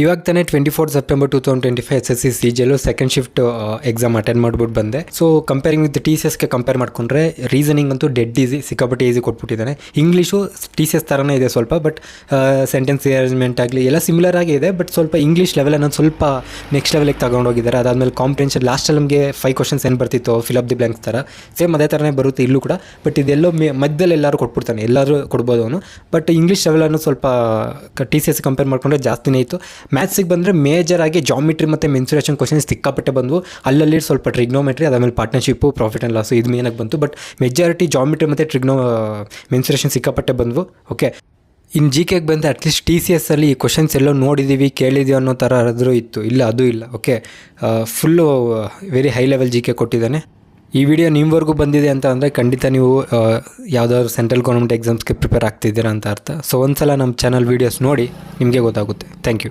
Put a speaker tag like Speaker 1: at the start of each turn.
Speaker 1: ಇವಾಗ ತಾನೇ 24 September 2025 SSC CGL second shift exam attend ಮಾಡ್ಬಿಟ್ಟು ಬಂದೆ. ಸೊ ಕಂಪೇರಿಂಗ್ ವಿತ್ TCSಗೆ ಕಂಪೇರ್ ಮಾಡ್ಕೊಂಡ್ರೆ ರೀಸನಿಂಗ್ ಅಂತೂ ಡೆಡ್ ಈಸಿ, ಸಿಕ್ಕಾಪಟ್ಟೆ ಈಸಿ ಕೊಟ್ಬಿಟ್ಟಿದ್ದಾನೆ. ಇಂಗ್ಲೀಷು TCS ಥರನೇ ಇದೆ ಸ್ವಲ್ಪ, ಬಟ್ ಸೆಂಟೆನ್ಸ್ ಅರೇಂಜ್ಮೆಂಟ್ ಆಗಲಿ ಎಲ್ಲ ಸಿಮಿಲರ್ ಆಗಿ ಇದೆ. ಬಟ್ ಸ್ವಲ್ಪ ಇಂಗ್ಲೀಷ್ ಲೆವೆಲ್ ಅನ್ನೋದು ಸ್ವಲ್ಪ ನೆಕ್ಸ್ಟ್ ಲೆವೆಲಿಗೆ ತಗೊಂಡೋಗಿದ್ದಾರೆ. ಅದಾದಮೇಲೆ ಕಾಂಪ್ರಿಹೆನ್ಷನ್ ಲಾಸ್ಟಲ್ಲಿ ನಮಗೆ 5 ಕ್ವಶನ್ಸ್ ಏನು ಬರ್ತಿತ್ತು ಫಿಲ್ ಅಪ್ ದಿ ಬ್ಲ್ಯಾಂಕ್ಸ್ ಥರ, ಸೇಮ್ ಅದೇ ಥರನೇ ಬರುತ್ತೆ ಇಲ್ಲೂ ಕೂಡ. ಬಟ್ ಇದೆಲ್ಲೋ ಮಧ್ಯದಲ್ಲಿ ಎಲ್ಲರೂ ಕೊಟ್ಬಿಡ್ತಾನೆ, ಎಲ್ಲರೂ ಕೊಡ್ಬೋದು ಅವನು. ಬಟ್ ಇಂಗ್ಲೀಷ್ ಲೆವೆಲ್ ಅನ್ನೋದು ಸ್ವಲ್ಪ TCS ಕಂಪೇರ್ ಮಾಡಿಕೊಂಡ್ರೆ ಜಾಸ್ತಿನೇ ಇತ್ತು. ಮ್ಯಾಥ್ಸಿಗೆ ಬಂದರೆ ಮೇಜರ್ ಆಗಿ ಜಾಮಿಟ್ರಿ ಮತ್ತು ಮೆನ್ಸುರೇಷನ್ ಕ್ವಶನ್ಸ್ ಸಿಕ್ಕಾಪಟ್ಟೆ ಬಂದವು. ಅಲ್ಲಲ್ಲಿ ಸ್ವಲ್ಪ ಟ್ರಿಗ್ನೋಮೆಟ್ರಿ, ಅದಾದಮೇಲೆ ಪಾರ್ಟ್ನರ್ಶಿಪ್ಪು, ಪ್ರಾಫಿಟ್ ಆ್ಯಂಡ್ ಲಾಸು ಇದು ಮೇನಾಗಿ ಬಂತು. ಬಟ್ ಮೆಜಾರಿಟಿ ಜಾಮಿಟ್ರಿ ಮತ್ತು ಮೆನ್ಸುರೇಷನ್ ಸಿಕ್ಕಾಪಟ್ಟೆ ಬಂದವು. ಓಕೆ, ಇನ್ನು GKಗೆ ಬಂದರೆ ಅಟ್ಲೀಸ್ಟ್ TCSಲ್ಲಿ ಈ ಕ್ವಶನ್ಸ್ ಎಲ್ಲೋ ನೋಡಿದ್ದೀವಿ ಕೇಳಿದ್ದೀವಿ ಅನ್ನೋ ಥರ ಆದರೂ ಇತ್ತು. ಇಲ್ಲ, ಅದು ಇಲ್ಲ. Okay, full very high level GK ಕೊಟ್ಟಿದ್ದಾನೆ. ಈ ವಿಡಿಯೋ ನಿಮ್ಮವರೆಗೂ ಬಂದಿದೆ ಅಂತ ಅಂದರೆ ಖಂಡಿತ ನೀವು ಯಾವುದಾದ್ರು ಸೆಂಟ್ರಲ್ ಗೌರ್ಮೆಂಟ್ ಎಕ್ಸಾಮ್ಸ್ಗೆ ಪ್ರಿಪೇರ್ ಆಗ್ತಿದ್ದೀರಾ ಅಂತ ಅರ್ಥ. ಸೊ ಒಂದ್ಸಲ ನಮ್ಮ ಚಾನಲ್ ವೀಡಿಯೋಸ್ ನೋಡಿ ನಿಮಗೆ ಗೊತ್ತಾಗುತ್ತೆ. Thank you.